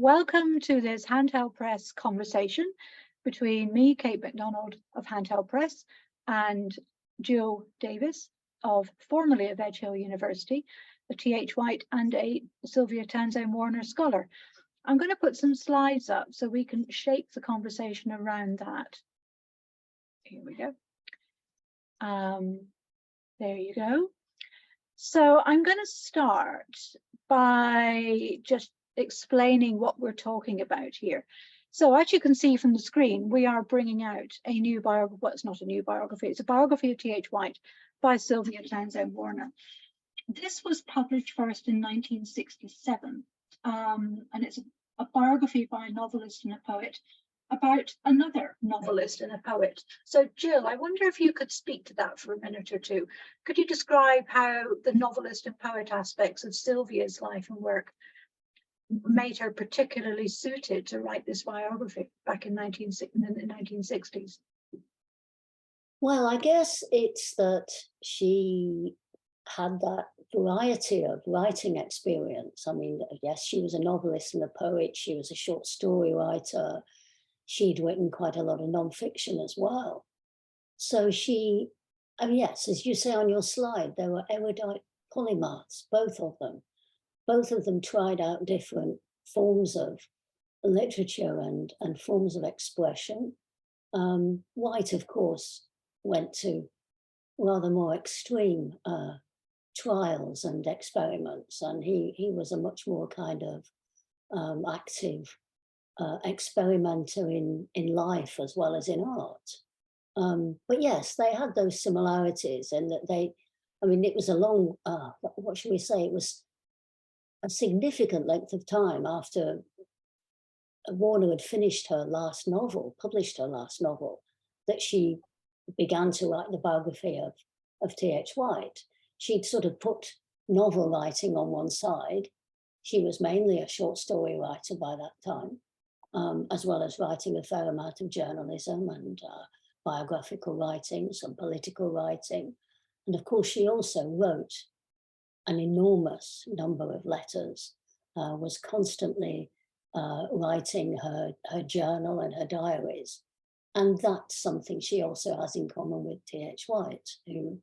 Welcome to this Handheld Press conversation between me, Kate Macdonald of Handheld Press, and Gill Davies, formerly of Edge Hill University, a TH White and a Sylvia Townsend Warner scholar. I'm going to put some slides up so we can shape the conversation around that. Here we go. There you go. So I'm going to start by just explaining what we're talking about here. So as you can see from the screen, we are bringing out a new biography. Well, it's not a new biography, it's a biography of TH White by Sylvia Townsend Warner. This was published first in 1967, and it's a biography by a novelist and a poet about another novelist and a poet. So Gill, I wonder if you could speak to that for a minute or two. Could you describe how the novelist and poet aspects of Sylvia's life and work made her particularly suited to write this biography back in the 1960s? Well, I guess it's that she had that variety of writing experience. I mean, yes, she was a novelist and a poet. She was a short story writer. She'd written quite a lot of nonfiction as well. So she, I mean, yes, as you say on your slide, there were erudite polymaths, both of them. Both of them tried out different forms of literature and forms of expression. White, of course, went to rather more extreme trials and experiments, and he was a much more kind of active experimenter in life as well as in art. But yes, they had those similarities in that I mean, it was a long, what should we say, it was a significant length of time after Warner had finished her last novel, published her last novel, that she began to write the biography of T.H. White. She'd sort of put novel writing on one side. She was mainly a short story writer by that time, as well as writing a fair amount of journalism and biographical writing, some political writing. And of course, she also wrote an enormous number of letters, was constantly writing her journal and her diaries. And that's something she also has in common with T.H. White, who,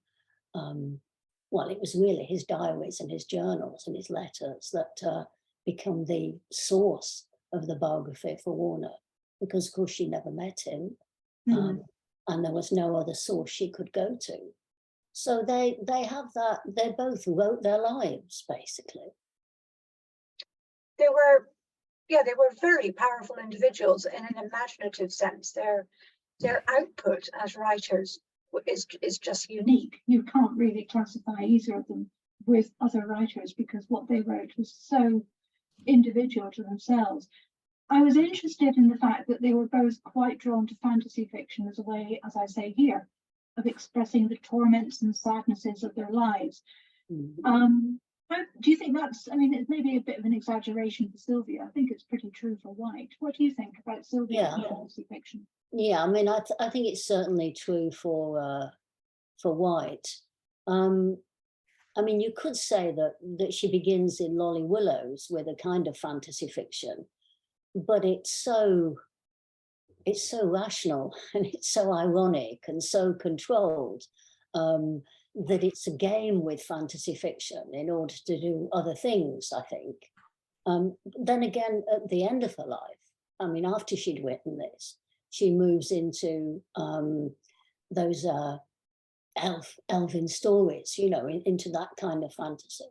well, it was really his diaries and his journals and his letters that become the source of the biography for Warner, because of course she never met him, and there was no other source she could go to. So they have that, they both wrote their lives, basically. They were very powerful individuals in an imaginative sense. Their output as writers is just unique. You can't really classify either of them with other writers because what they wrote was so individual to themselves. I was interested in the fact that they were both quite drawn to fantasy fiction as a way, as I say here, of expressing the torments and sadnesses of their lives. Do you think that's, I mean, it's maybe a bit of an exaggeration for Sylvia. I think it's pretty true for White. What do you think about Sylvia and fantasy fiction? Yeah, I mean, I think it's certainly true for White. I mean, you could say that she begins in Lolly Willows with a kind of fantasy fiction, but it's so rational and it's so ironic and so controlled that it's a game with fantasy fiction in order to do other things, I think. Then again, at the end of her life, I mean, after she'd written this, she moves into those elfin stories, you know, into that kind of fantasy.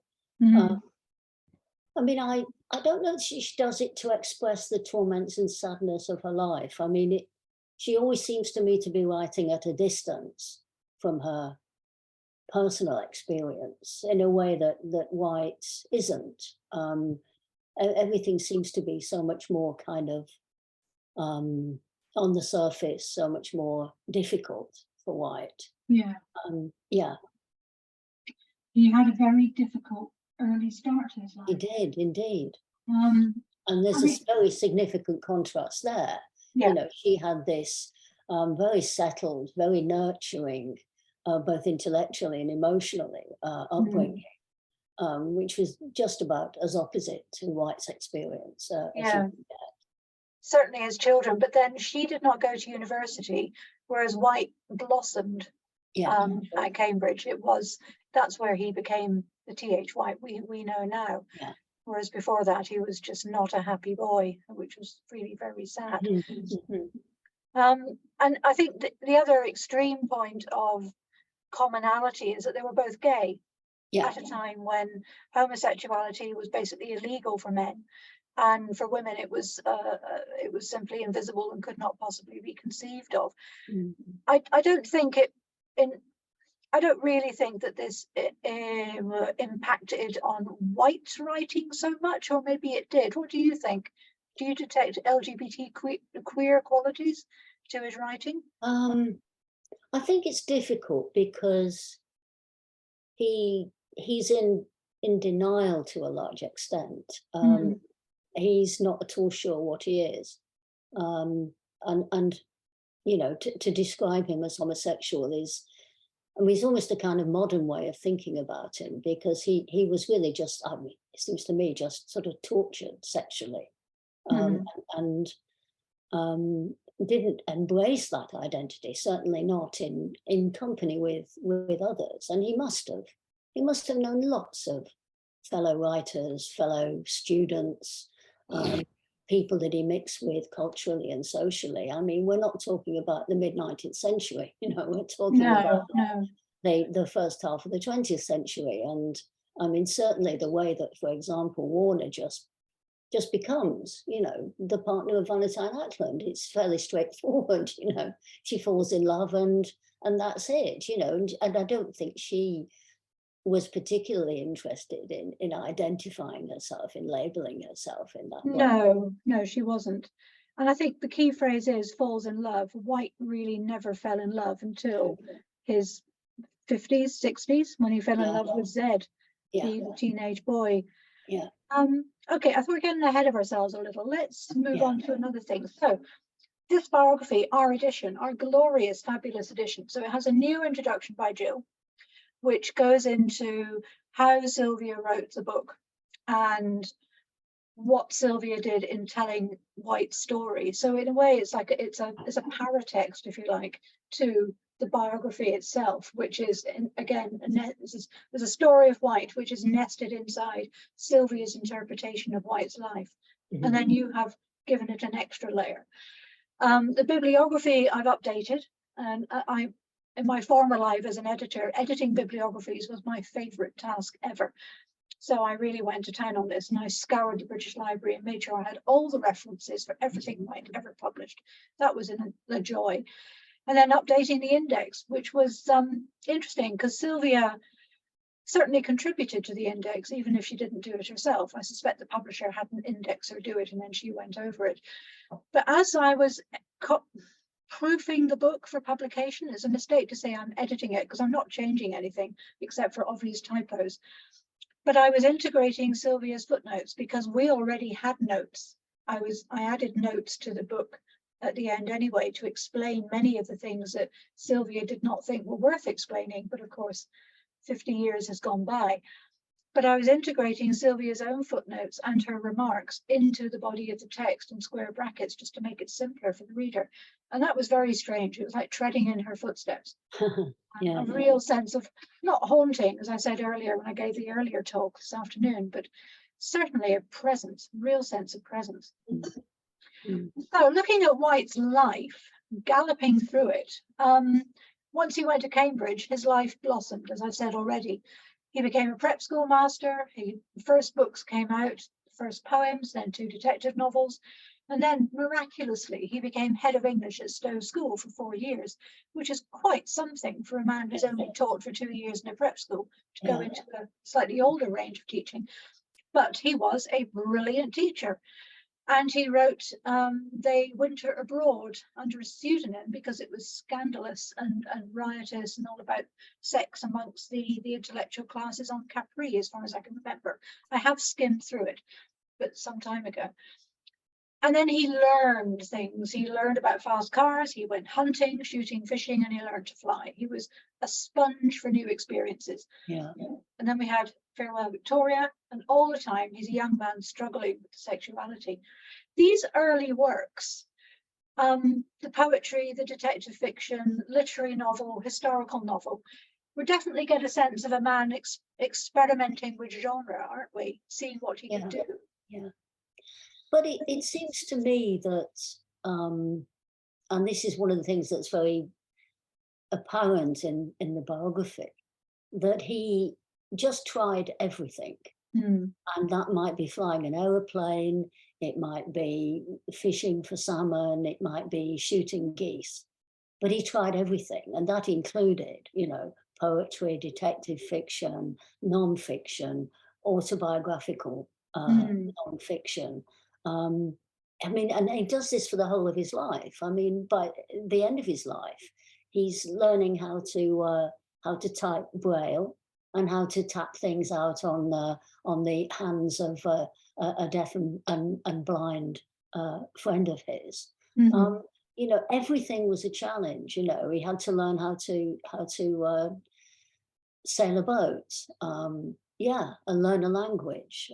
I mean, I don't know if she does it to express the torments and sadness of her life. I mean, she always seems to me to be writing at a distance from her personal experience in a way that White isn't. Everything seems to be so much more kind of on the surface, so much more difficult for White. Yeah. Yeah. He had a very difficult early start to his life. He did, indeed. And there's a very significant contrast there. Yeah. You know, she had this very settled, very nurturing, both intellectually and emotionally, upbringing. which was just about as opposite to White's experience. As Yeah, certainly as children. But then she did not go to university, whereas White blossomed at Cambridge. That's where he became the TH White we know now. Yeah. Whereas before that, he was just not a happy boy, which was really very sad. And I think the other extreme point of commonality is that they were both gay at a time when homosexuality was basically illegal for men, and for women it was simply invisible and could not possibly be conceived of. I don't think I don't really think that this impacted on White's writing so much, or maybe it did. What do you think? Do you detect LGBT queer qualities to his writing? I think it's difficult because he's in denial to a large extent. He's not at all sure what he is, and you know, to describe him as homosexual is, I mean, it's almost a kind of modern way of thinking about him, because he was really just, I mean, it seems to me, just sort of tortured sexually, and didn't embrace that identity, certainly not in company with others. And he must have known lots of fellow writers, fellow students, people that he mixed with culturally and socially. I mean, we're not talking about the mid-19th century, you know, we're talking about the first half of the 20th century. And I mean, certainly the way that, for example, Warner just becomes, you know, the partner of Valentine Ackland. It's fairly straightforward, you know, she falls in love and that's it, you know, and I don't think she was particularly interested in identifying herself, in labeling herself in that way. No, she wasn't. And I think the key phrase is falls in love. White really never fell in love until his 50s, 60s, when he fell in love with Zed, the teenage boy. Okay, I think we're getting ahead of ourselves a little. Let's move on to another thing. So this biography, our edition, our glorious, fabulous edition. So it has a new introduction by Gill, which goes into how Sylvia wrote the book and what Sylvia did in telling White's story. So in a way, it's like it's a paratext, if you like, to the biography itself, which is, again, there's a story of White which is nested inside Sylvia's interpretation of White's life, and then you have given it an extra layer. The bibliography I've updated, and in my former life as an editor, editing bibliographies was my favorite task ever. So I really went to town on this, and I scoured the British Library and made sure I had all the references for everything White ever published. That was a joy. And then updating the index, which was interesting, because Sylvia certainly contributed to the index, even if she didn't do it herself. I suspect the publisher had an indexer do it, and then she went over it. But as I was proofing the book for publication, it's a mistake to say I'm editing it, because I'm not changing anything except for obvious typos. But I was integrating Sylvia's footnotes, because we already had notes. I added notes to the book at the end anyway, to explain many of the things that Sylvia did not think were worth explaining, but of course 50 years has gone by. But I was integrating Sylvia's own footnotes and her remarks into the body of the text in square brackets, just to make it simpler for the reader. And that was very strange. It was like treading in her footsteps. A real sense of, not haunting, as I said earlier when I gave the earlier talk this afternoon, but certainly a presence, real sense of presence. So looking at White's life, galloping through it, once he went to Cambridge, his life blossomed, as I've said already. He became a prep school master. First books came out, first poems, then 2 detective novels. And then miraculously, he became head of English at Stowe School for 4 years, which is quite something for a man who's only taught for 2 years in a prep school to go into a slightly older range of teaching. But he was a brilliant teacher. And he wrote They Winter Abroad under a pseudonym, because it was scandalous and riotous and all about sex amongst the intellectual classes on Capri, as far as I can remember. I have skimmed through it, but some time ago. And then he learned things. He learned about fast cars, he went hunting, shooting, fishing, and he learned to fly. He was a sponge for new experiences. And then we had Farewell Victoria, and all the time he's a young man struggling with sexuality. These early works, the poetry, the detective fiction, literary novel, historical novel, we definitely get a sense of a man experimenting with genre, aren't we? Seeing what he can do. Yeah. But it seems to me that, and this is one of the things that's very apparent in the biography, that he just tried everything. And that might be flying an aeroplane, it might be fishing for salmon, it might be shooting geese, but he tried everything. And that included, you know, poetry, detective fiction, non-fiction, autobiographical non-fiction. I mean, and he does this for the whole of his life. I mean, by the end of his life, he's learning how to type Braille and how to tap things out on the hands of a deaf and blind friend of his. You know, everything was a challenge. You know, he had to learn how to sail a boat, and learn a language,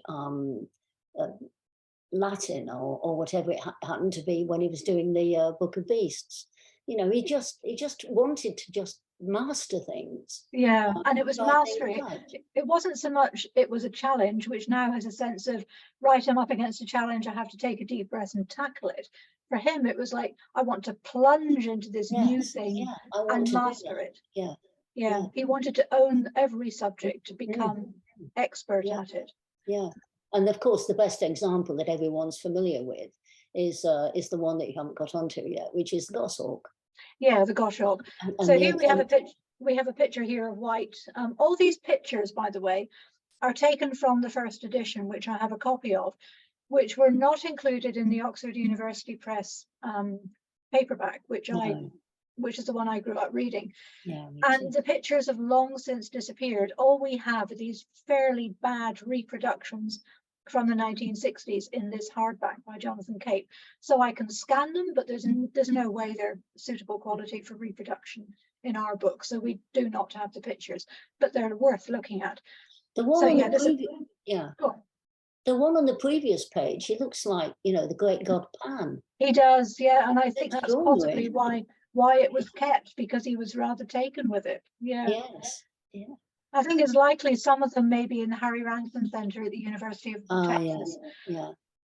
Latin or whatever it happened to be when he was doing the Book of Beasts. You know, he just wanted to just master things. Yeah, and it was mastery. It wasn't so much it was a challenge, which now has a sense of, right, I'm up against a challenge, I have to take a deep breath and tackle it. For him, it was like, I want to plunge into this new thing and master it. Yeah, he wanted to own every subject, to become expert at it. Yeah, and of course, the best example that everyone's familiar with is the one that you haven't got onto yet, which is the Goshawk. Yeah, the Goshawk. So here we have a picture here of White. All these pictures, by the way, are taken from the first edition, which I have a copy of, which were not included in the Oxford University Press paperback, which is the one I grew up reading. And the pictures have long since disappeared. All we have are these fairly bad reproductions from the 1960s in this hardback by Jonathan Cape. So I can scan them, but there's no way they're suitable quality for reproduction in our book. So we do not have the pictures, but they're worth looking at. The one the one on the previous page, he looks like, you know, the great god Pan. He does, yeah, and I think that's possibly why it was kept, because he was rather taken with it. Yes. I think it's likely some of them may be in the Harry Ransom Centre at the University of Texas.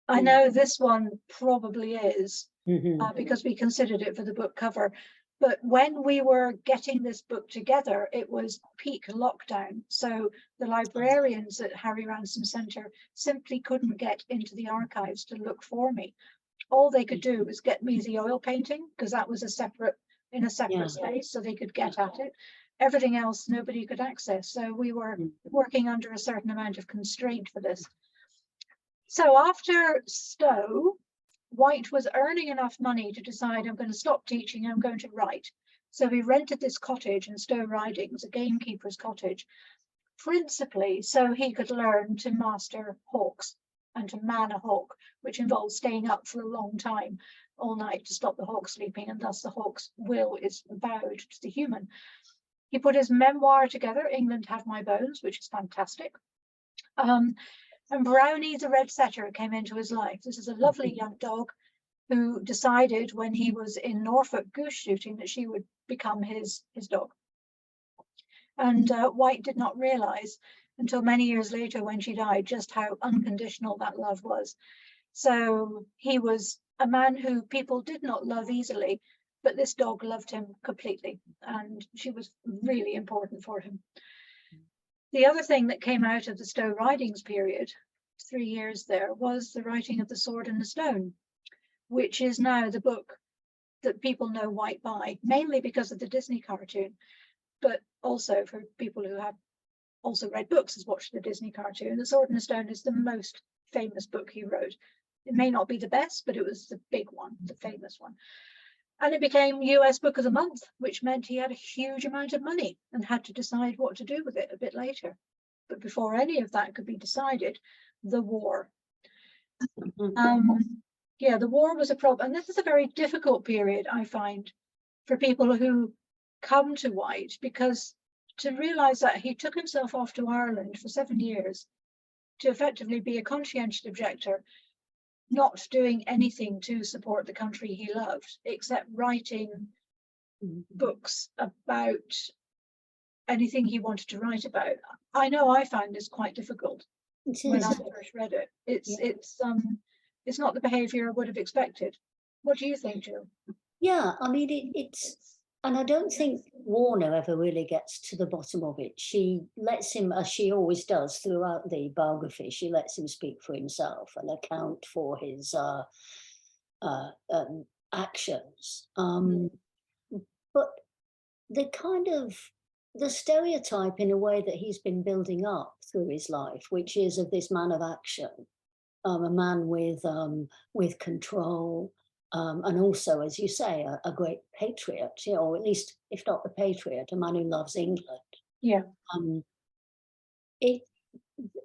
I know this one probably is, because we considered it for the book cover. But when we were getting this book together, it was peak lockdown. So the librarians at Harry Ransom Centre simply couldn't get into the archives to look for me. All they could do was get me the oil painting, because that was in a separate space, so they could get at it. Everything else nobody could access. So we were working under a certain amount of constraint for this. So after Stowe, White was earning enough money to decide, I'm going to stop teaching, I'm going to write. So he rented this cottage in Stowe Ridings, a gamekeeper's cottage, principally so he could learn to master hawks and to man a hawk, which involves staying up for a long time all night to stop the hawk sleeping, and thus the hawk's will is bowed to the human. He put his memoir together, England Have My Bones, which is fantastic. And Brownie the red setter came into his life. This is a lovely young dog who decided when he was in Norfolk goose shooting that she would become his dog. And White did not realize until many years later when she died just how unconditional that love was. So he was a man who people did not love easily, but this dog loved him completely, and she was really important for him. The other thing that came out of the Stowe Ridings period, 3 years there, was the writing of The Sword and the Stone, which is now the book that people know White by, mainly because of the Disney cartoon, but also for people who have also read books as watched the Disney cartoon. The Sword and the Stone is the most famous book he wrote. It may not be the best, but it was the big one, the famous one. And it became US Book of the Month, which meant he had a huge amount of money and had to decide what to do with it a bit later. But before any of that could be decided, the war. The war was a problem. And this is a very difficult period, I find, for people who come to White, because to realise that he took himself off to Ireland for 7 years to effectively be a conscientious objector, not doing anything to support the country he loved, except writing books about anything he wanted to write about. I know I found this quite difficult when I first read it. It's not the behaviour I would have expected. What do you think, Jill? Yeah, I mean, it's, and I don't think Warner ever really gets to the bottom of it. She lets him, as she always does throughout the biography, she lets him speak for himself and account for his actions. But the stereotype, in a way, that he's been building up through his life, which is of this man of action, a man with control, and also, as you say, a great patriot, or at least, if not the patriot, a man who loves England. Yeah.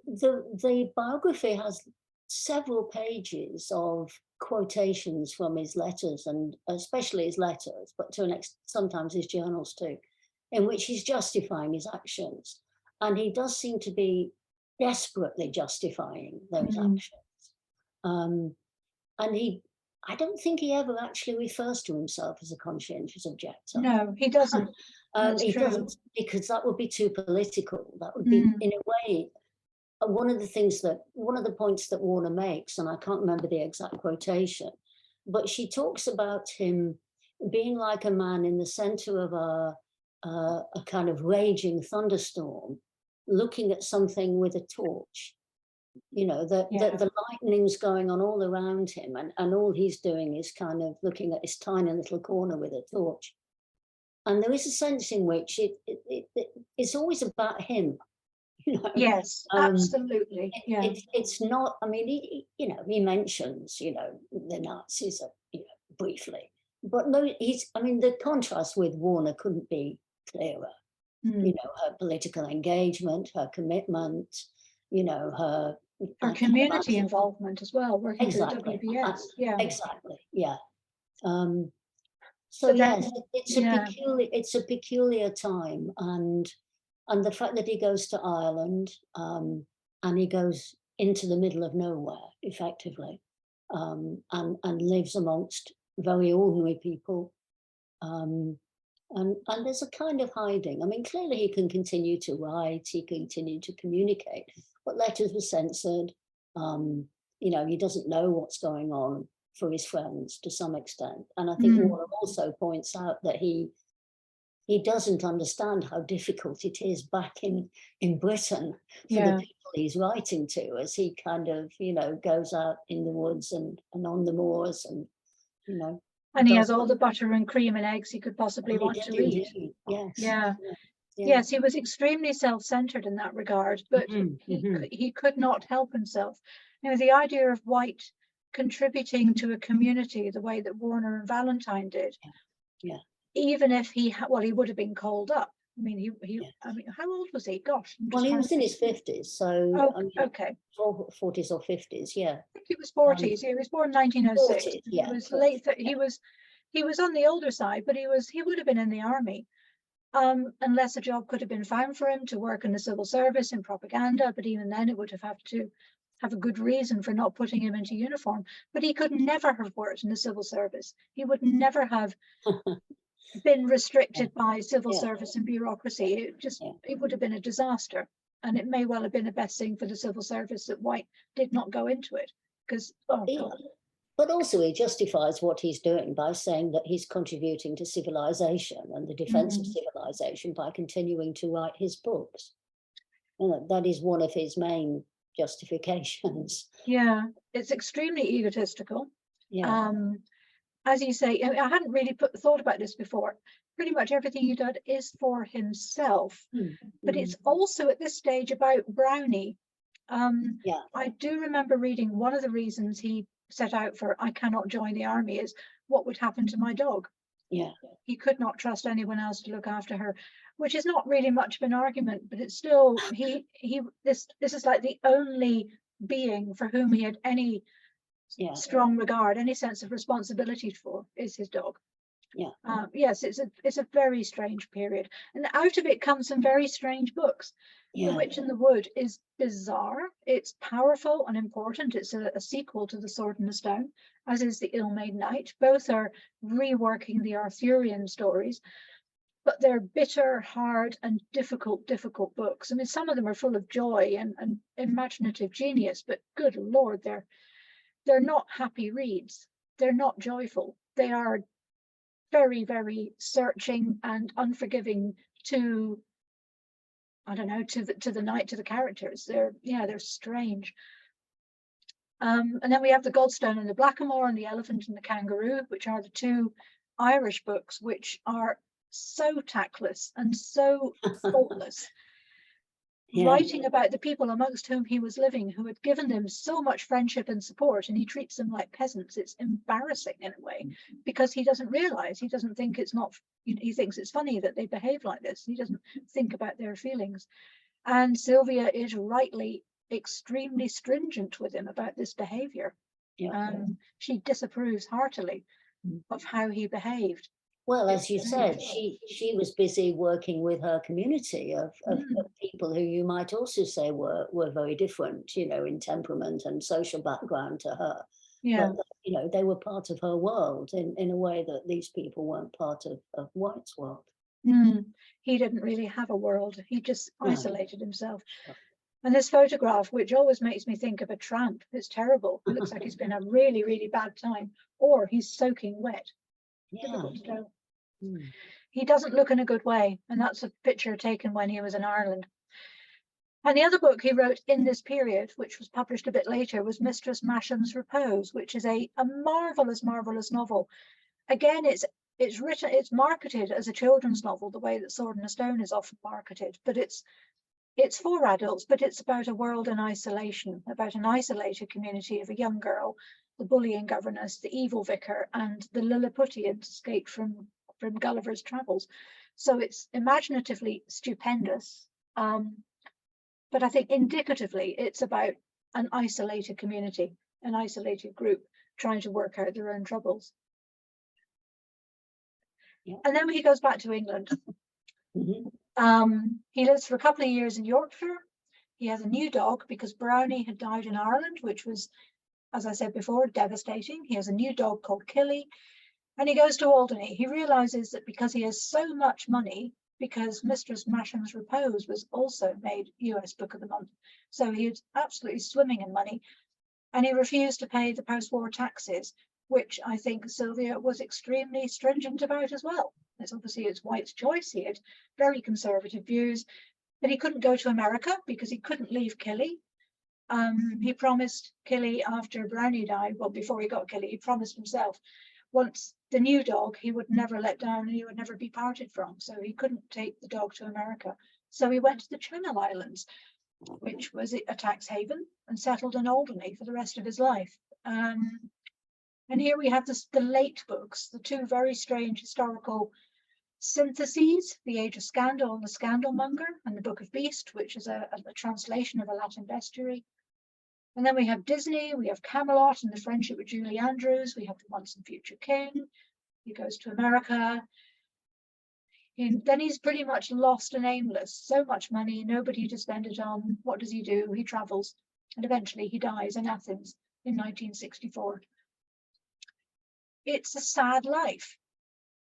The biography has several pages of quotations from his letters, and especially his letters, but to an extent, sometimes his journals too, in which he's justifying his actions. And he does seem to be desperately justifying those actions. And I don't think he ever actually refers to himself as a conscientious objector. No, he doesn't. He doesn't, because that would be too political. That would be, in a way, one of the points that Warner makes, and I can't remember the exact quotation, but she talks about him being like a man in the center of a kind of raging thunderstorm, looking at something with a torch. The lightning's going on all around him, and all he's doing is kind of looking at his tiny little corner with a torch. And there is a sense in which it's always about him. Yes, absolutely. Yeah. It's not, I mean, he mentions, the Nazis, briefly, but no, the contrast with Warner couldn't be clearer. Her political engagement, her commitment, her community involvement as well, working exactly. for WBS. Yeah, exactly. Yeah. So yes, it's a peculiar time, and the fact that he goes to Ireland, and he goes into the middle of nowhere, effectively, and lives amongst very ordinary people, and there's a kind of hiding. I mean, clearly he can continue to write, he can continue to communicate, but letters were censored. He doesn't know what's going on for his friends to some extent. And I think Warner also points out that he doesn't understand how difficult it is back in Britain for the people he's writing to, as he kind of, goes out in the woods and on the moors, and, And he has all the butter and cream and eggs he could possibly want to eat. Yes. Yeah. Yes, he was extremely self-centered in that regard, but he could not help himself. The idea of White contributing to a community the way that Warner and Valentine did, even if he would have been called up. I mean, how old was he? Gosh. Well, he was in his 50s, so okay, 40s or 50s, yeah. I think he was 40s. He was born 1906. 40s, yeah. He was late. He was on the older side, but he would have been in the army, unless a job could have been found for him to work in the civil service in propaganda. But even then, it would have to have a good reason for not putting him into uniform. But he could never have worked in the civil service. He would never have been restricted by civil service and bureaucracy. It would have been a disaster. And it may well have been the best thing for the civil service that White did not go into it, because but also he justifies what he's doing by saying that he's contributing to civilization and the defense of civilization by continuing to write his books. And that is one of his main justifications. Yeah, it's extremely egotistical. Yeah. As you say, I hadn't really thought about this before. Pretty much everything he did is for himself, but it's also at this stage about Brownie. I do remember reading one of the reasons he set out for I cannot join the army is what would happen to my dog. Yeah. He could not trust anyone else to look after her, which is not really much of an argument, but it's still this is like the only being for whom he had any strong regard, any sense of responsibility for, is his dog. Yeah. Yes, it's a very strange period, and out of it comes some very strange books. The Yeah. Witch in the Wood is bizarre. It's powerful and important. It's a sequel to The Sword and the Stone, as is The Ill-Made Knight. Both are reworking the Arthurian stories, but they're bitter, hard, and difficult books. I mean, some of them are full of joy and imaginative genius, but good Lord, they're not happy reads. They're not joyful. They are very, very searching and unforgiving to, I don't know, to the knight, to the characters. They're strange. And then we have The Godstone and the Blackamoor and The Elephant and the Kangaroo, which are the two Irish books, which are so tactless and so faultless, writing about the people amongst whom he was living, who had given them so much friendship and support, and he treats them like peasants. It's embarrassing in a way, because he doesn't realize, he doesn't think it's not, he thinks it's funny that they behave like this. He doesn't think about their feelings. And Sylvia is rightly extremely stringent with him about this behavior. She disapproves heartily of how he behaved. Well, as you said, she was busy working with her community of people who you might also say were very different, in temperament and social background to her. Yeah. But, they were part of her world in a way that these people weren't part of White's world. He didn't really have a world. He just isolated himself. And this photograph, which always makes me think of a tramp, it's terrible. It looks like he's been a really, really bad time, or he's soaking wet. Difficult to tell. He doesn't look in a good way, and that's a picture taken when he was in Ireland. And the other book he wrote in this period, which was published a bit later, was Mistress Masham's Repose, which is a marvelous, marvelous novel. Again, it's marketed as a children's novel, the way that Sword and the Stone is often marketed, but it's for adults, but it's about a world in isolation, about an isolated community of a young girl, the bullying governess, the evil vicar, and the Lilliputians escaped from Gulliver's Travels. So it's imaginatively stupendous, but I think indicatively it's about an isolated community, an isolated group trying to work out their own troubles. And then he goes back to England. He lives for a couple of years in Yorkshire. He has a new dog because Brownie had died in Ireland, which was, as I said before, devastating. He has a new dog called Killy. And he goes to Alderney. He realizes that because he has so much money, because Mistress Masham's Repose was also made US Book of the Month, so he's absolutely swimming in money, and he refused to pay the post-war taxes, which I think Sylvia was extremely stringent about as well. It's White's choice. He had very conservative views, but he couldn't go to America because he couldn't leave Killy. He promised Killy after Brownie died, well, before he got Killy, he promised himself once the new dog he would never let down and he would never be parted from. So he couldn't take the dog to America. So he went to the Channel Islands, which was a tax haven, and settled in Alderney for the rest of his life. And here we have the late books, the two very strange historical syntheses, The Age of Scandal and The Scandalmonger, and The Book of Beast, which is a translation of a Latin bestiary. And then we have Disney, we have Camelot and the friendship with Julie Andrews, we have The Once and Future King, he goes to America. And then he's pretty much lost and aimless, so much money, nobody to spend it on. What does he do? He travels, and eventually he dies in Athens in 1964. It's a sad life.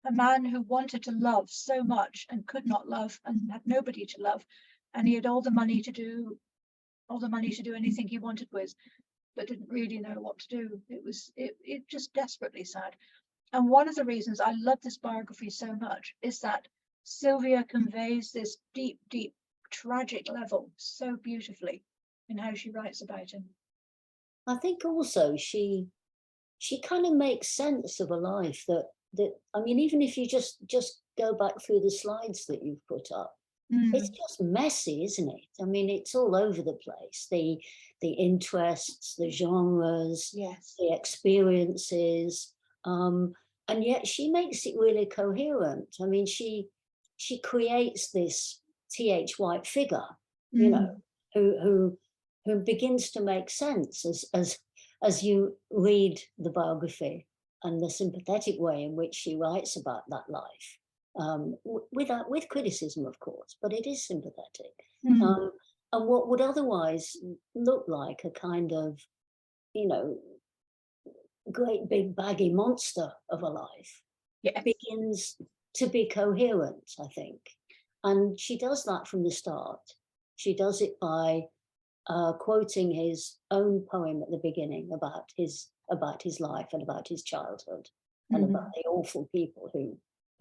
A man who wanted to love so much and could not love and had nobody to love, and he had all the money to do anything he wanted with, but didn't really know what to do. It just desperately sad. And one of the reasons I love this biography so much is that Sylvia conveys this deep, deep, tragic level so beautifully in how she writes about him. I think also she kind of makes sense of a life that I mean, even if you just go back through the slides that you've put up, it's just messy, isn't it? I mean, it's all over the place. The interests, the genres, yes, the experiences, and yet she makes it really coherent. I mean, she creates this TH White figure, you know, who begins to make sense as you read the biography. the sympathetic way in which she writes about that life, with criticism, of course, but it is sympathetic. Mm. And what would otherwise look like a kind of, you know, great big baggy monster of a life Yes. begins to be coherent, I think. And she does that from the start. She does it by quoting his own poem at the beginning about his life and about his childhood and about the awful people who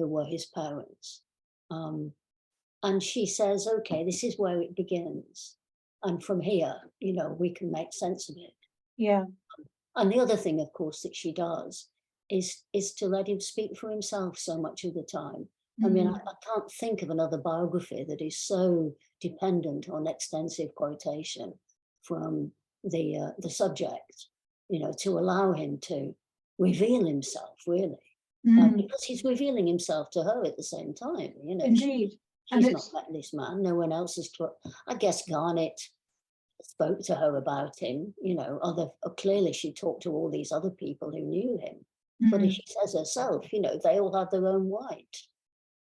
were his parents. And she says, okay, this is where it begins. And from here, you know, we can make sense of it. Yeah. And the other thing, of course, that she does is to let him speak for himself so much of the time. I mean, I can't think of another biography that is so dependent on extensive quotation from the subject, you know, to allow him to reveal himself, really. Because he's revealing himself to her at the same time, you know. Indeed. She's not met this man. No one else has. I guess Garnet spoke to her about him. You know, clearly she talked to all these other people who knew him. But as she says herself, you know, they all have their own White.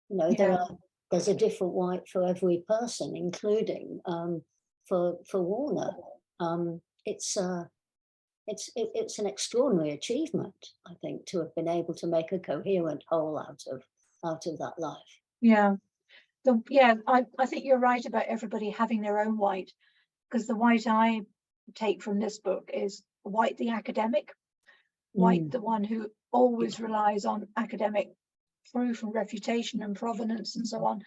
You know, there's a different White for every person, including for Warner. It's an extraordinary achievement, I think, to have been able to make a coherent whole out of that life. Yeah. I think you're right about everybody having their own White, because the White I take from this book is White the academic, White the one who always relies on academic proof and refutation and provenance and so on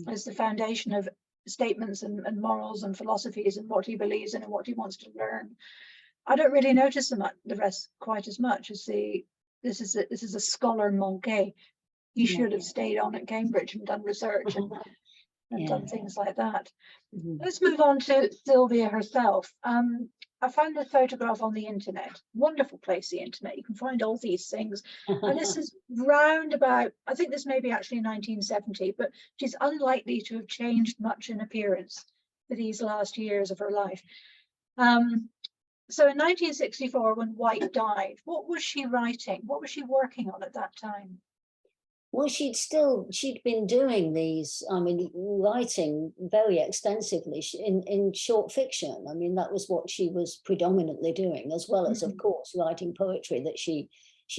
as the foundation of statements and morals and philosophies and what he believes in and what he wants to learn. I don't really notice the rest quite as much as this is a scholar manqué. He should have stayed on at Cambridge and done research and done things like that. Let's move on to Sylvia herself. I found this photograph on the internet. Wonderful place, the internet. You can find all these things. And this is round about, I think this may be actually 1970, but she's unlikely to have changed much in appearance for these last years of her life. So in 1964, when White died, what was she writing? What was she working on at that time? Well, she'd been doing these, I mean, writing very extensively in short fiction. I mean, that was what she was predominantly doing, as well as, of course, writing poetry that she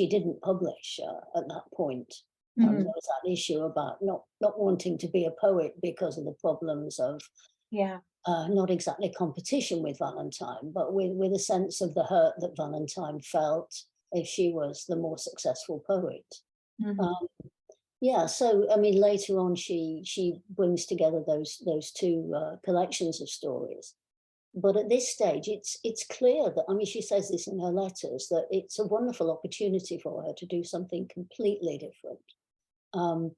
didn't publish at that point. There was that issue about not wanting to be a poet because of the problems of not exactly competition with Valentine, but with a sense of the hurt that Valentine felt if she was the more successful poet. Yeah, so I mean, later on, she brings together those two collections of stories, but at this stage, it's clear that, I mean, she says this in her letters, that it's a wonderful opportunity for her to do something completely different,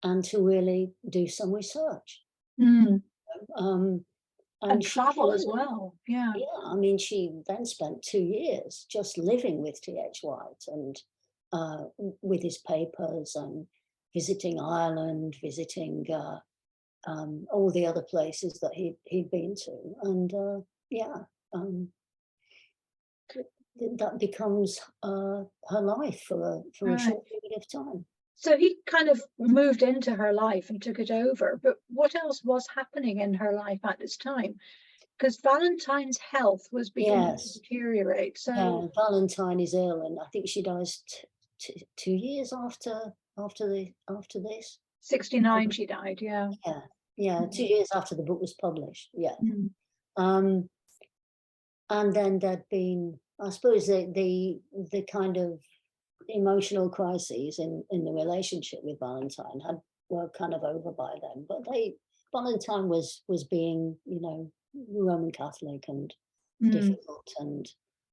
and to really do some research. And travel as well. Yeah, I mean, she then spent 2 years just living with TH White and with his papers and visiting Ireland, visiting all the other places that he'd been to. And that becomes her life for a short period of time. So he kind of moved into her life and took it over. But what else was happening in her life at this time? Because Valentine's health was beginning to deteriorate. So Valentine is ill, and I think she dies 2 years after this. 69 she died, yeah. 2 years after the book was published, and then there'd been, I suppose, the kind of emotional crises in the relationship with Valentine were kind of over by then, but Valentine was being, you know, Roman Catholic and difficult, and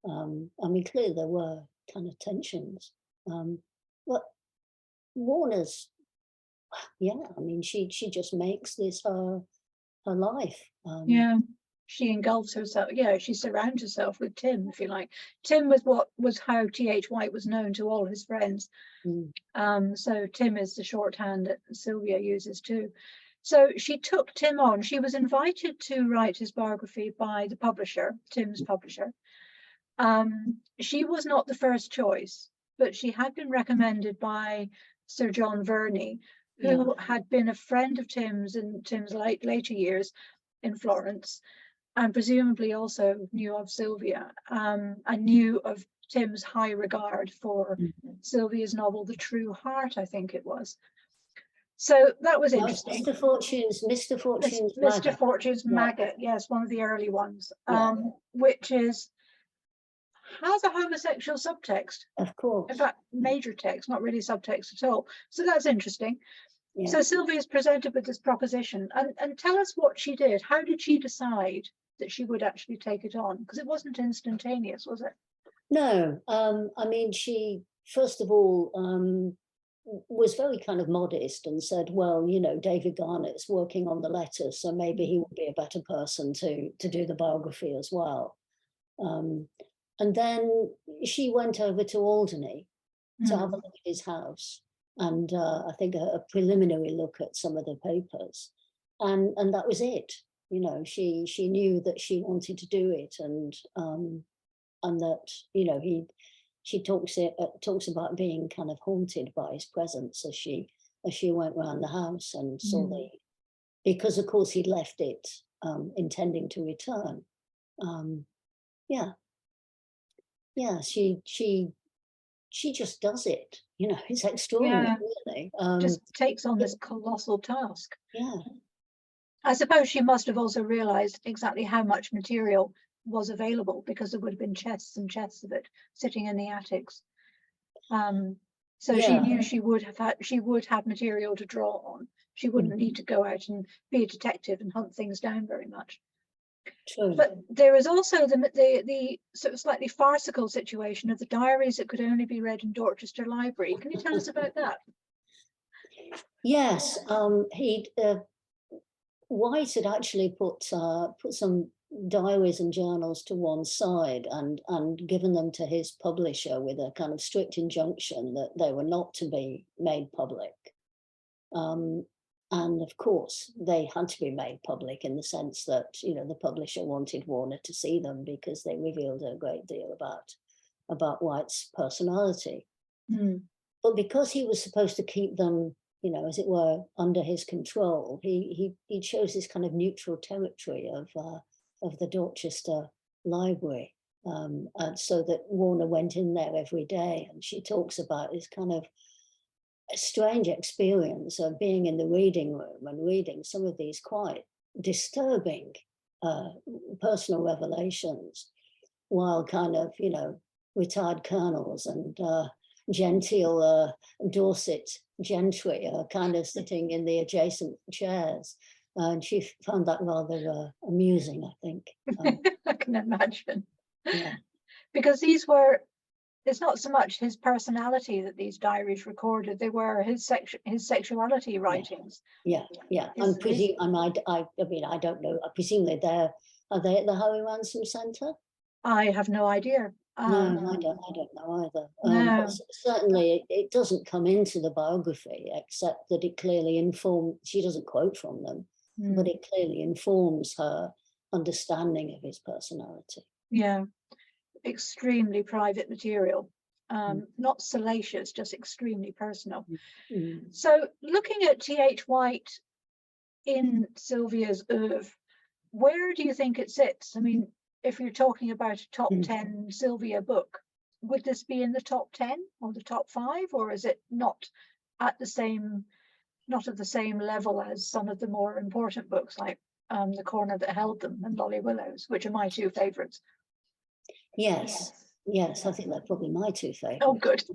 I mean, clearly there were kind of tensions, but Warner's, I mean, she just makes this her life. She engulfs herself. She surrounds herself with Tim, if you like. Tim was how TH White was known to all his friends. So Tim is the shorthand that Sylvia uses too. So she took Tim on. She was invited to write his biography by the publisher, Tim's publisher. She was not the first choice. but she had been recommended by Sir John Verney, who Yeah. had been a friend of Tim's in Tim's later years in Florence, and presumably also knew of Sylvia, and knew of Tim's high regard for Sylvia's novel, The True Heart, I think it was. So that was interesting. Mr. Fortune's Mr. Fortune's Yeah. Maggot, yes, one of the early ones, Yeah. which has a homosexual subtext. Of course. In fact, major text, not really subtext at all. So that's interesting. Yeah. So Sylvia's presented with this proposition, and tell us what she did. How did she decide that she would actually take it on? Because it wasn't instantaneous, was it? No, I mean, she, first of all, was very kind of modest and said, well, you know, David Garnett's working on the letters, so maybe he would be a better person to do the biography as well. And then she went over to Alderney to have a look at his house, and I think a preliminary look at some of the papers, and that was it. You know, she knew that she wanted to do it, and that, you know, she talks about being kind of haunted by his presence as she went around the house and saw because of course he'd left it intending to return. She just does it, you know. It's extraordinary, really. Just takes on this colossal task. Yeah. I suppose she must have also realized exactly how much material was available, because there would have been chests and chests of it sitting in the attics. So she knew she would have material to draw on. She wouldn't need to go out and be a detective and hunt things down very much. True. But there is also the sort of slightly farcical situation of the diaries that could only be read in Dorchester Library. Can you tell us about that? Yes, White had actually put some diaries and journals to one side and given them to his publisher with a kind of strict injunction that they were not to be made public. And of course, they had to be made public in the sense that, you know, the publisher wanted Warner to see them because they revealed a great deal about White's personality. But because he was supposed to keep them, you know, as it were, under his control, he chose this kind of neutral territory of the Dorchester Library, and so that Warner went in there every day, and she talks about this kind of a strange experience of being in the reading room and reading some of these quite disturbing personal revelations, while kind of, you know, retired colonels and genteel Dorset gentry are kind of sitting in the adjacent chairs. And she found that rather amusing, I think. I can imagine. Yeah. Because it's not so much his personality that these diaries recorded, they were his sexuality writings. Yeah. I mean, I don't know. Presumably are they at the Harry Ransom Centre? I have no idea. No, I don't know either. No. But certainly it doesn't come into the biography, except that it clearly she doesn't quote from them, but it clearly informs her understanding of his personality. Yeah, extremely private material, not salacious, just extremely personal. So looking at TH White in Sylvia's oeuvre, where do you think it sits? I mean, if you're talking about a top 10 Sylvia book, would this be in the top 10 or the top 5, or is it not at the same level as some of the more important books like The Corner That Held Them and Lolly Willows, which are my two favourites? Yes, I think they're probably my two favourites. Oh, good.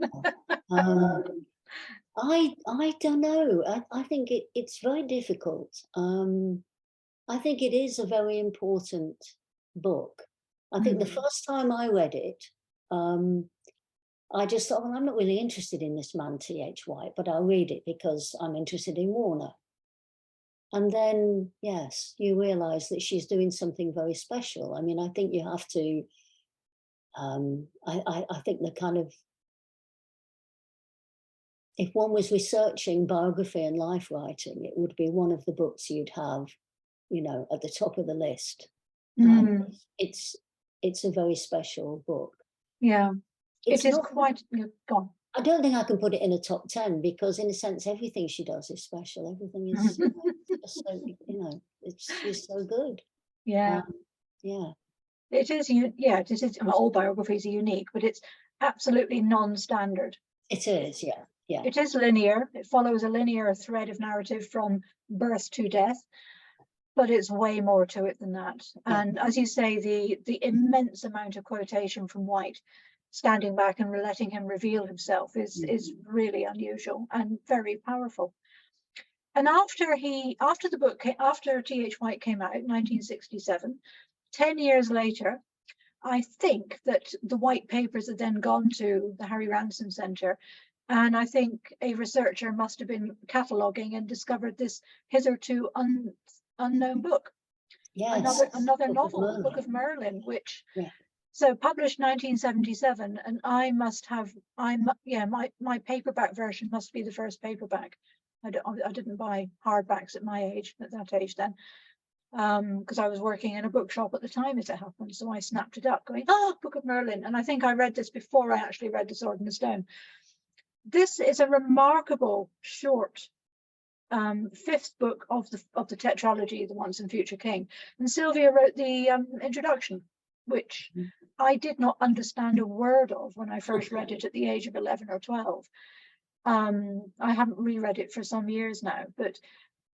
I don't know. I think it's very difficult. I think it is a very important book. I think the first time I read it, I just thought, well, I'm not really interested in this man, TH White, but I'll read it because I'm interested in Warner. And then, yes, you realise that she's doing something very special. I mean, I think you have to, I think the kind of, if one was researching biography and life writing, it would be one of the books you'd have, you know, at the top of the list. It's a very special book. Yeah. It is quite gone. I don't think I can put it in a top 10 because, in a sense, everything she does is special. Everything is, just so, she's so good. Yeah. Yeah. It is, yeah, it is. All biographies are unique, but it's absolutely non-standard. It is, yeah. Yeah. It is linear. It follows a linear thread of narrative from birth to death, but it's way more to it than that. Yeah. And as you say, the immense amount of quotation from White, standing back and letting him reveal himself, is really unusual and very powerful. And after TH White came out in 1967, 10 years later, I think that the white papers had then gone to the Harry Ransom Centre, and I think a researcher must have been cataloguing and discovered this hitherto unknown book. Yes. Another novel, Book of Merlin, which so published 1977, and I must have my paperback version must be the first paperback. I didn't buy hardbacks at that age then, because I was working in a bookshop at the time as it happened. So I snapped it up, going, "Oh, Book of Merlin!" And I think I read this before I actually read The Sword and the Stone. This is a remarkable short fifth book of the tetralogy, The Once and Future King. And Sylvia wrote the introduction, which I did not understand a word of when I first read it at the age of 11 or 12. I haven't reread it for some years now, but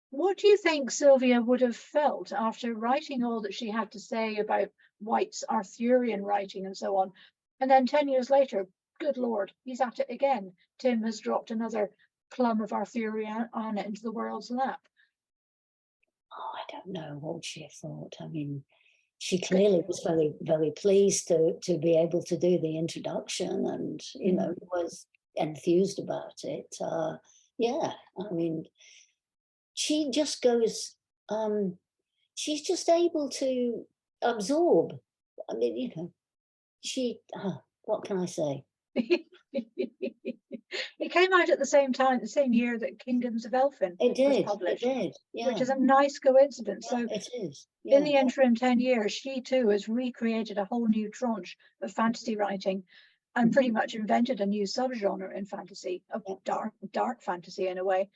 what do you think Sylvia would have felt after writing all that she had to say about White's Arthurian writing and so on? And then 10 years later, good Lord, he's at it again. Tim has dropped another plum of Arthurian into the world's lap. Oh, I don't know what she thought. I mean, she clearly was very, very pleased to be able to do the introduction, and was enthused about it. Yeah, I mean, she just goes. She's just able to absorb. I mean, she. What can I say? It came out at the same year that Kingdoms of Elfin was published. It did, yeah. Which is a nice coincidence. Yeah, so it is. Yeah. In the interim 10 years, she too has recreated a whole new tranche of fantasy writing, and pretty much invented a new subgenre in fantasy, of dark fantasy in a way.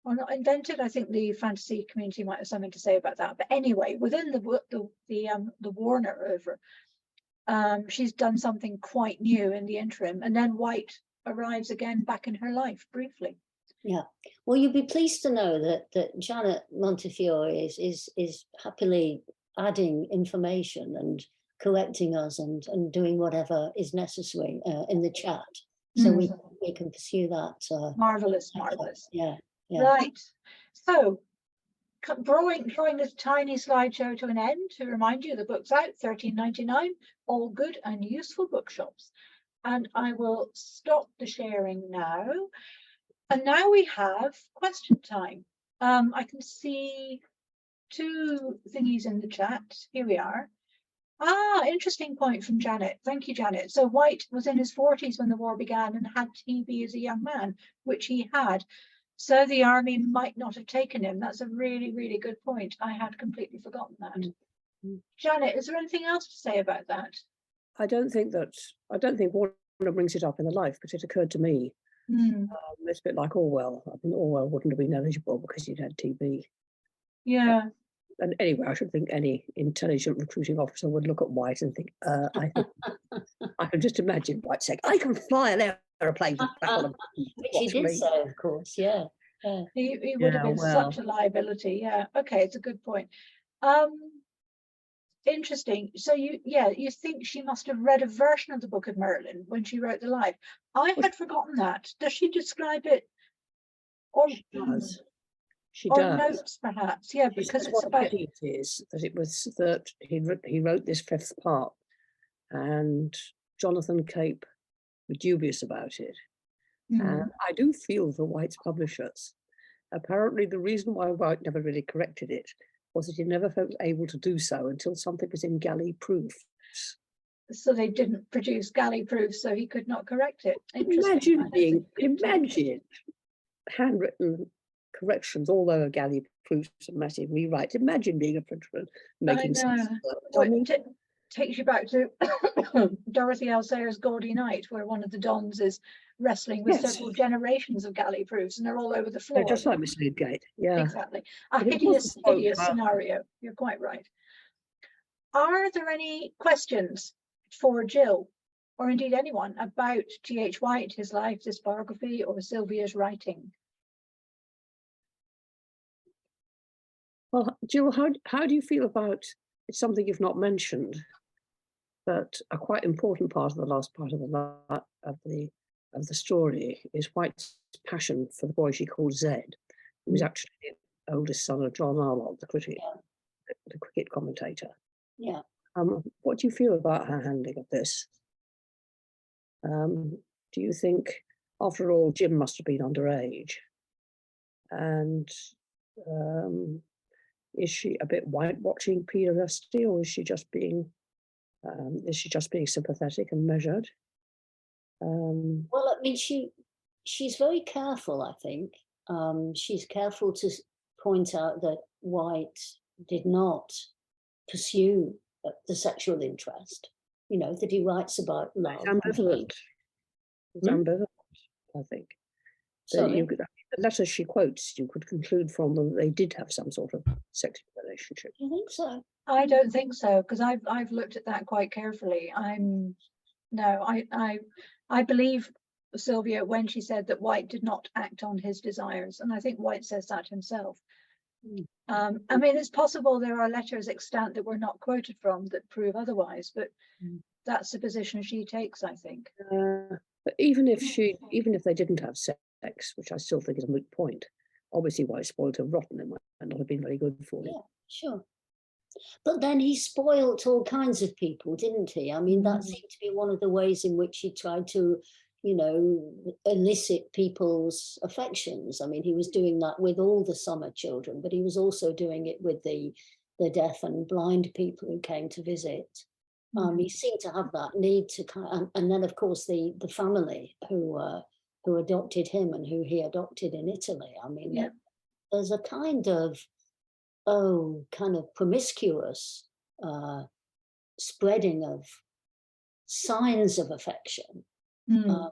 Well, not invented. I think the fantasy community might have something to say about that. But anyway, within the Warner oeuvre, she's done something quite new in the interim, and then White arrives again back in her life briefly. Yeah, well, you'd be pleased to know that Janet Montefiore is happily adding information and correcting us and doing whatever is necessary in the chat, so we can pursue that. Marvelous. Yeah. Right. So, drawing this tiny slideshow to an end, to remind you the book's out, $13.99, all good and useful bookshops. And I will stop the sharing now. And now we have question time. I can see two thingies in the chat. Here we are. Interesting point from Janet. Thank you, Janet. So White was in his 40s when the war began and had TB as a young man, which he had. So the army might not have taken him. That's a really, really good point. I had completely forgotten that. Janet, is there anything else to say about that? I don't think Warner brings it up in the life, but it occurred to me. It's a bit like Orwell. I mean, Orwell wouldn't have been eligible because he'd had TB. Yeah. And anyway, I should think any intelligent recruiting officer would look at White and think, I can just imagine White saying, "I can fly an aeroplane." Which he did say, of course, yeah. He would have been such a liability, yeah. Okay, it's a good point. Interesting. So you think she must have read a version of the Book of Merlin when she wrote the life. I had forgotten that. Does she describe it? Or she or does. Notes, perhaps. Yeah, because it's about it is that it was that he wrote this fifth part, and Jonathan Cape were dubious about it. And I do feel for White's publishers. Apparently, the reason why White never really corrected it was that he never felt able to do so until something was in galley proofs. So they didn't produce galley proofs, so he could not correct it. Imagine handwritten corrections, although galley proofs are massive rewrites. Imagine being a printer and making sense of that. takes you back to Dorothy L. Sayers' Gaudy Night, where one of the Dons is wrestling with Yes. several generations of galley proofs, and they're all over the floor. Yeah, just like Miss Lydgate. Yeah. Exactly. A But it hideous, wasn't hideous about- scenario. You're quite right. Are there any questions for Gill, or indeed anyone, about T.H. White, his life, his biography, or Sylvia's writing? Well, Jill, how do you feel about, it's something you've not mentioned, but a quite important part of the last part of the story is White's passion for the boy she called Zed, who was actually the oldest son of John Arlott, the cricket commentator. Yeah. What do you feel about her handling of this? Do you think, after all, Jim must have been underage? And is she a bit whitewashing pederasty, or is she just being sympathetic and measured? Well, I mean, she's very careful, I think. She's careful to point out that White did not pursue the sexual interest, you know, that he writes about love. It's ambivalent. It's ambivalent, I think. Sorry? The letters she quotes, you could conclude from them that they did have some sort of sexual relationship. Do you think so? I don't think so, because I've looked at that quite carefully. I believe Sylvia when she said that White did not act on his desires, and I think White says that himself. I mean, it's possible there are letters extant that we're not quoted from that prove otherwise, but that's the position she takes, I think. But even if they didn't have sex, which I still think is a moot point, obviously White spoiled her rotten. It might not have been very good for him. Yeah, sure. But then he spoilt all kinds of people, didn't he? I mean, that seemed to be one of the ways in which he tried to, you know, elicit people's affections. I mean, he was doing that with all the summer children, but he was also doing it with the deaf and blind people who came to visit. He seemed to have that need to and then of course the family who adopted him and who he adopted in Italy. I mean, there's a kind of promiscuous spreading of signs of affection. More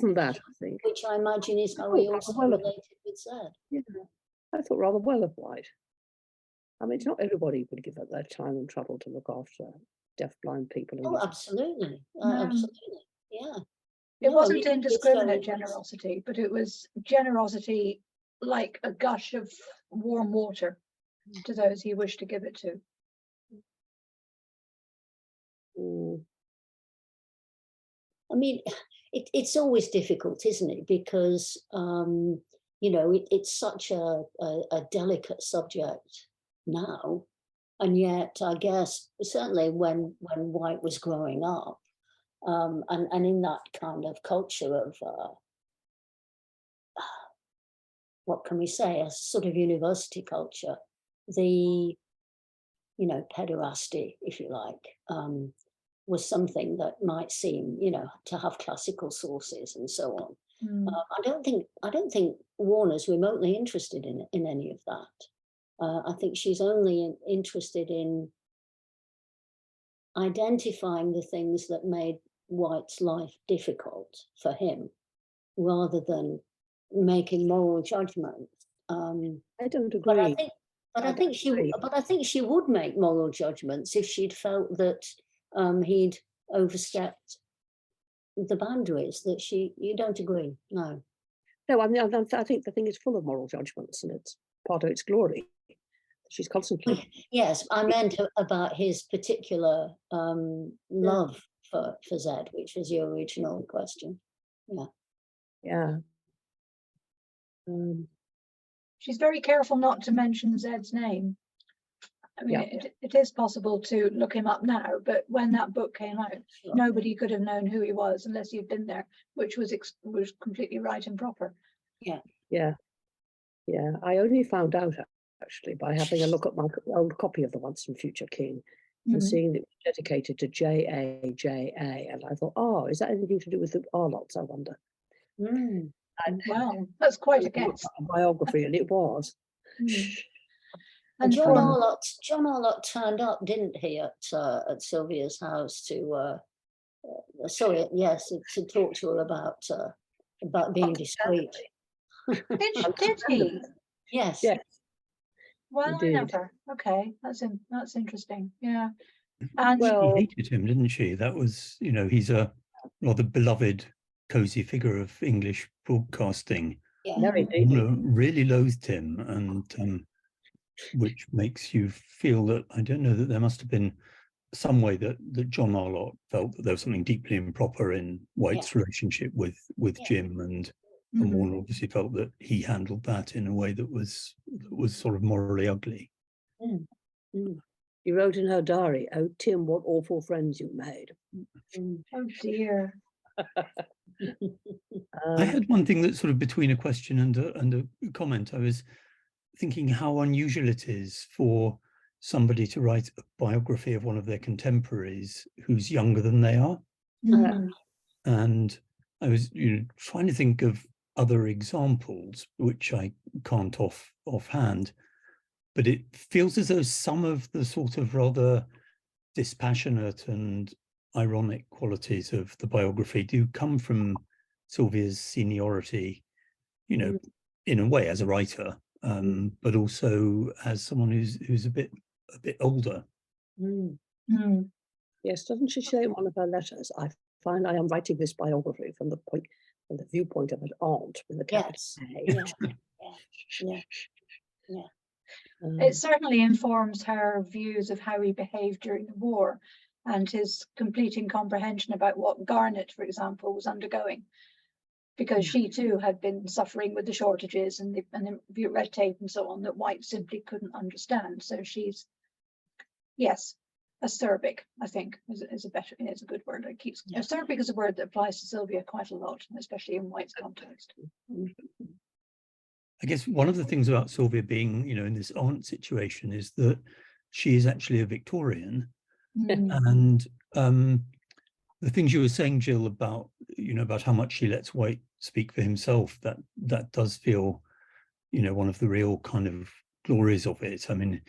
than that, I think. Which I imagine is how he also related with Zed. Yeah, I thought rather well of White. I mean, it's not everybody would give up their time and trouble to look after deaf, blind people. Oh, absolutely. Absolutely. Yeah. It wasn't indiscriminate generosity, but it was generosity like a gush of warm water to those he wished to give it to. I mean, it's always difficult, isn't it? Because, you know, it's such a delicate subject now. And yet, I guess, certainly when White was growing up, and in that kind of culture of, what can we say, a sort of university culture, the, you know, pederasty, if you like, was something that might seem, you know, to have classical sources and so on. I don't think Warner's remotely interested in any of that. I think she's only interested in identifying the things that made White's life difficult for him, rather than making moral judgments. I don't agree. But I think she would make moral judgments if she'd felt that he'd overstepped the boundaries. That you don't agree? No. No, I mean, I think the thing is full of moral judgments, and it's part of its glory. She's constantly. Yes, I meant about his particular love for Zed, which was your original question. Yeah. Yeah. She's very careful not to mention Zed's name. I mean, it is possible to look him up now, but when that book came out, nobody could have known who he was unless you'd been there, which was completely right and proper. Yeah. I only found out actually by having a look at my old copy of The Once and Future King and seeing that it was dedicated to J.A., and I thought, oh, is that anything to do with the Arlotts, I wonder? Wow, that's quite a guess. A biography, and it was. And John for, Arlott turned up, didn't he, at Sylvia's house to sorry, yes, to talk to her about being discreet. did he? Yes. Yes, Well, I did. never. Okay, that's interesting. Yeah. And Well, She hated him, didn't she? That was, you know, he's a rather beloved, cozy figure of English broadcasting. Yeah. no, Mm. indeed. Really loathed him, and which makes you feel that, I don't know, that there must have been some way that John Arlott felt that there was something deeply improper in White's relationship with Yeah. Jim, and Mhm. Warner obviously felt that he handled that in a way that was sort of morally ugly. Mm. Mm. She wrote in her diary, "Oh, Tim, what awful friends you made." Mm. Oh dear. I had one thing that's sort of between a question and a comment. I was thinking how unusual it is for somebody to write a biography of one of their contemporaries who's younger than they are. Mhm. And I was, trying to think of other examples, which I can't offhand, but it feels as though some of the sort of rather dispassionate and ironic qualities of the biography do come from Sylvia's seniority, in a way as a writer, but also as someone who's a bit older. Mm. Mm. Yes, doesn't she say in one of her letters, "I find I am writing this biography from the viewpoint of an aunt with a capital Yes. A." Yeah. Yeah. It certainly informs her views of how he behaved during the war and his complete incomprehension about what Garnet, for example, was undergoing, because she too had been suffering with the shortages and the red tape and so on that White simply couldn't understand. So she's, yes, acerbic, I think, is a good word. Acerbic is a word that applies to Sylvia quite a lot, especially in White's context. I guess one of the things about Sylvia being, in this aunt situation is that she is actually a Victorian. Mm. And the things you were saying, Gill, about how much she lets White speak for himself, that does feel, one of the real kind of glories of it. I mean,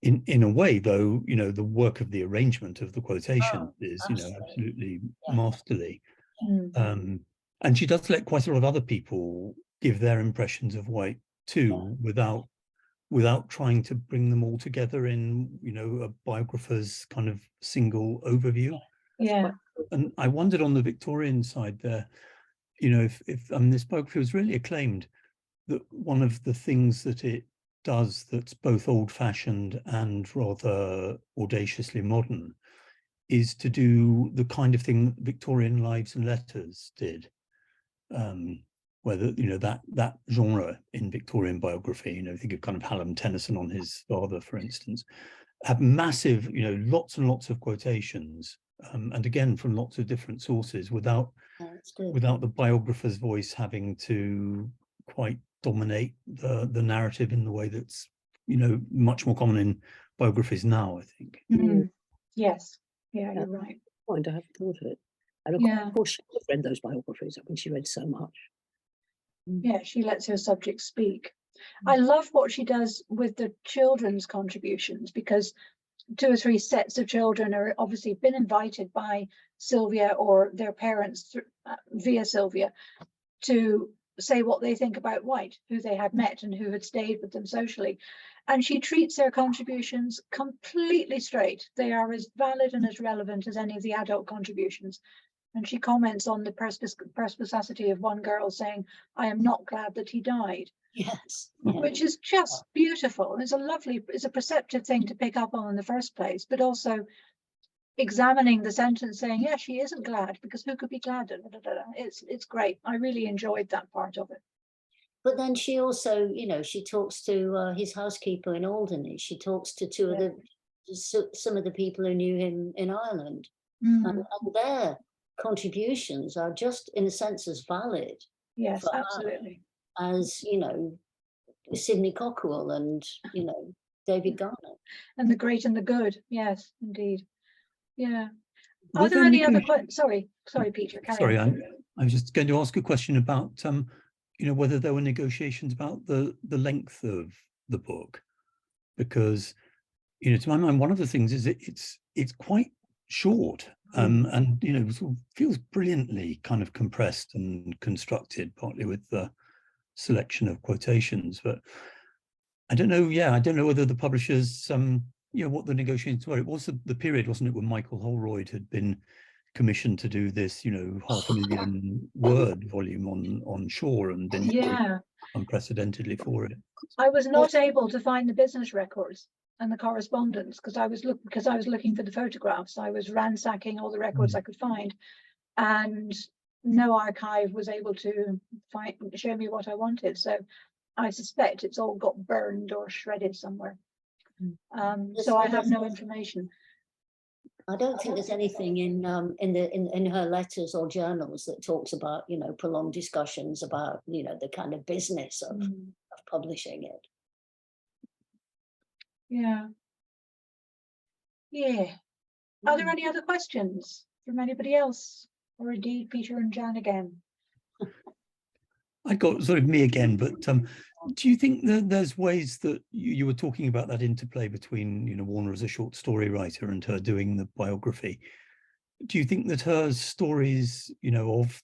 in a way, though, the work of the arrangement of the quotation is, absolutely masterly. Mm. And she does let quite a lot of other people give their impressions of White too, without trying to bring them all together in, a biographer's kind of single overview. Yeah. And I wondered on the Victorian side there, if this biography was really acclaimed, that one of the things that it does that's both old-fashioned and rather audaciously modern is to do the kind of thing that Victorian Lives and Letters did, whether that genre in Victorian biography, think of kind of Hallam Tennyson on his father, for instance, have massive, lots and lots of quotations, and again from lots of different sources, without the biographer's voice having to quite dominate the narrative in the way that's much more common in biographies now, I think. Mm. Yes. Yeah, you're right. Point, I haven't thought of it. And of course, she have read those biographies. I mean, she read so much. Yeah, she lets her subject speak. I love what she does with the children's contributions, because 2 or 3 sets of children are obviously been invited by Sylvia or their parents via Sylvia to say what they think about White, who they had met and who had stayed with them socially. And she treats their contributions completely straight. They are as valid and as relevant as any of the adult contributions. And she comments on the perspicacity of one girl saying, "I am not glad that he died." Yes. Which is just beautiful. It's a perceptive thing to pick up on in the first place, but also examining the sentence saying, yeah, she isn't glad, because who could be glad? It's great. I really enjoyed that part of it. But then she also, she talks to his housekeeper in Alderney. She talks to some of the people who knew him in Ireland. And their contributions are just, in a sense, as valid. Yes, absolutely. As, Sidney Cockerell and, David Garnett. And the great and the good. Yes, indeed. Yeah. Are there any other questions? Sorry, Peter. Sorry, I was just going to ask a question about, whether there were negotiations about the length of the book, because, you know, to my mind, one of the things is it's quite short, and you know, sort of feels brilliantly kind of compressed and constructed, partly with the selection of quotations. But I don't know. Yeah, I don't know whether the publishers, you know, what the negotiations were. It was the period, wasn't it, when Michael Holroyd had been commissioned to do this, you know, 500,000 word volume on Shaw, and been paid unprecedentedly for it. I was not able to find the business records and the correspondence because I was looking for the photographs. I was ransacking all the records I could find, and no archive was able to show me what I wanted. So I suspect it's all got burned or shredded somewhere. So I have no information. I don't think there's anything in her letters or journals that talks about, you know, prolonged discussions about, you know, the kind of business of publishing it. Yeah. Are there any other questions from anybody else, or indeed Peter and Jan again? I got sort of me again, but do you think that there's ways that you were talking about that interplay between, you know, Warner as a short story writer and her doing the biography? Do you think that her stories, you know, of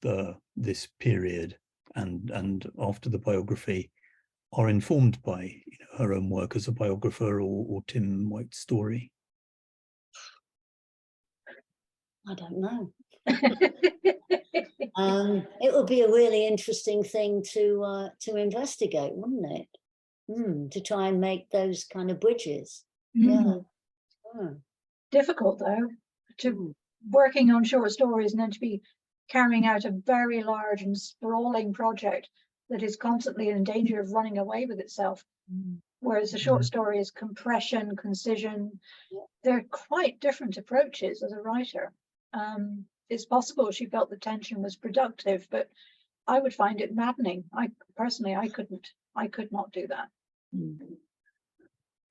this period and after the biography are informed by, you know, her own work as a biographer or Tim White's story? I don't know. It would be a really interesting thing to investigate, wouldn't it? To try and make those kind of bridges. Difficult though, to working on short stories and then to be carrying out a very large and sprawling project that is constantly in danger of running away with itself. Whereas a short story is compression, concision. They're quite different approaches as a writer. It's possible she felt the tension was productive, but I would find it maddening. I could not do that.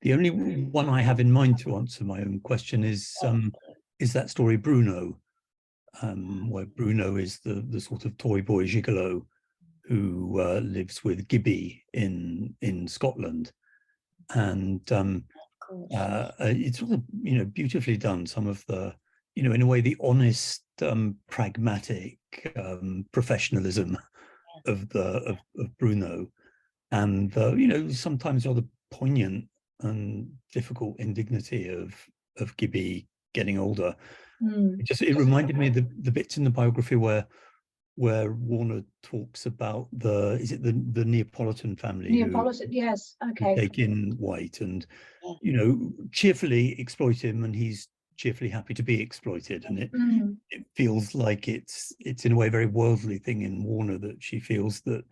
The only one I have in mind to answer my own question is that story Bruno, where Bruno is the sort of toy boy gigolo who lives with Gibby in Scotland, and it's sort of, you know, beautifully done. Some of the, you know, in a way, the honest, pragmatic professionalism of Bruno, and you know, sometimes rather poignant and difficult indignity of Gibby getting older. It reminded me of the bits in the biography where Warner talks about the Neapolitan family. Neapolitan, yes, okay. Take in White and, you know, cheerfully exploit him, and he's cheerfully happy to be exploited, and it feels like it's in a way a very worldly thing in Warner, that she feels that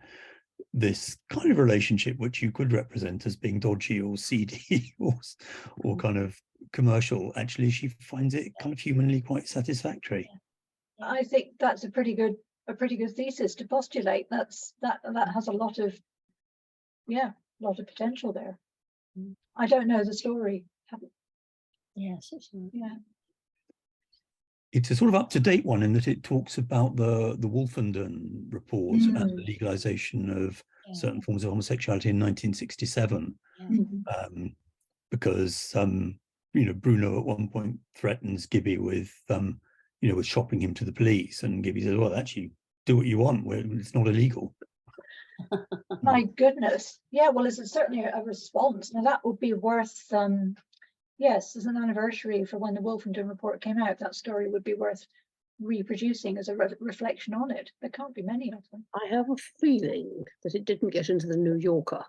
this kind of relationship, which you could represent as being dodgy or seedy or kind of commercial, actually she finds it kind of humanly quite satisfactory. I think that's a pretty good thesis to postulate. That has a lot of potential there. I don't know the story. Yes, it's a sort of up-to-date one in that it talks about the Wolfenden report and the legalization of certain forms of homosexuality in 1967, because you know, Bruno at one point threatens Gibby with you know, with shopping him to the police, and Gibby says, well, actually do what you want, it's not illegal. My goodness. Yeah, well, it's certainly a response. Now that would be worth yes, as an anniversary for when the Wolfenden report came out, that story would be worth reproducing as a reflection on it. There can't be many of them. I have a feeling that it didn't get into the New Yorker.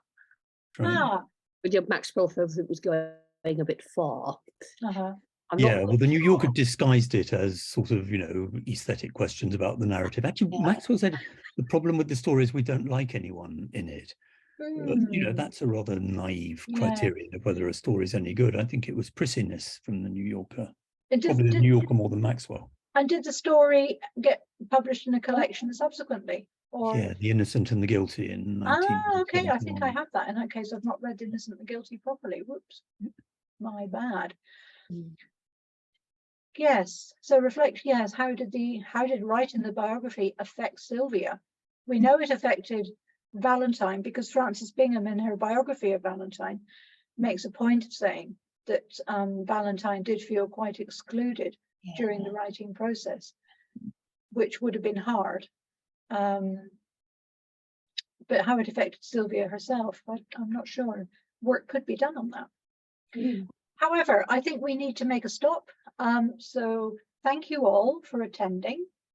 Right. But Maxwell felt it was going a bit far. Well, the New Yorker disguised it as sort of, you know, aesthetic questions about the narrative. Actually, Maxwell said the problem with the story is we don't like anyone in it. But, you know, that's a rather naive criterion of whether a story is any good. I think it was prissiness from the New Yorker. Probably the New Yorker more than Maxwell. And did the story get published in a collection subsequently? Or... Yeah, The Innocent and the Guilty in 1971. Okay, I think I have that. In that case, I've not read The Innocent and the Guilty properly. Whoops, my bad. Yes, so reflect. Yes, how did writing the biography affect Sylvia? We know it affected Valentine because Frances Bingham, in her biography of Valentine, makes a point of saying that Valentine did feel quite excluded during the writing process, which would have been hard. But how it affected Sylvia herself, I'm not sure. Work could be done on that. However, I think we need to make a stop. So thank you all for attending.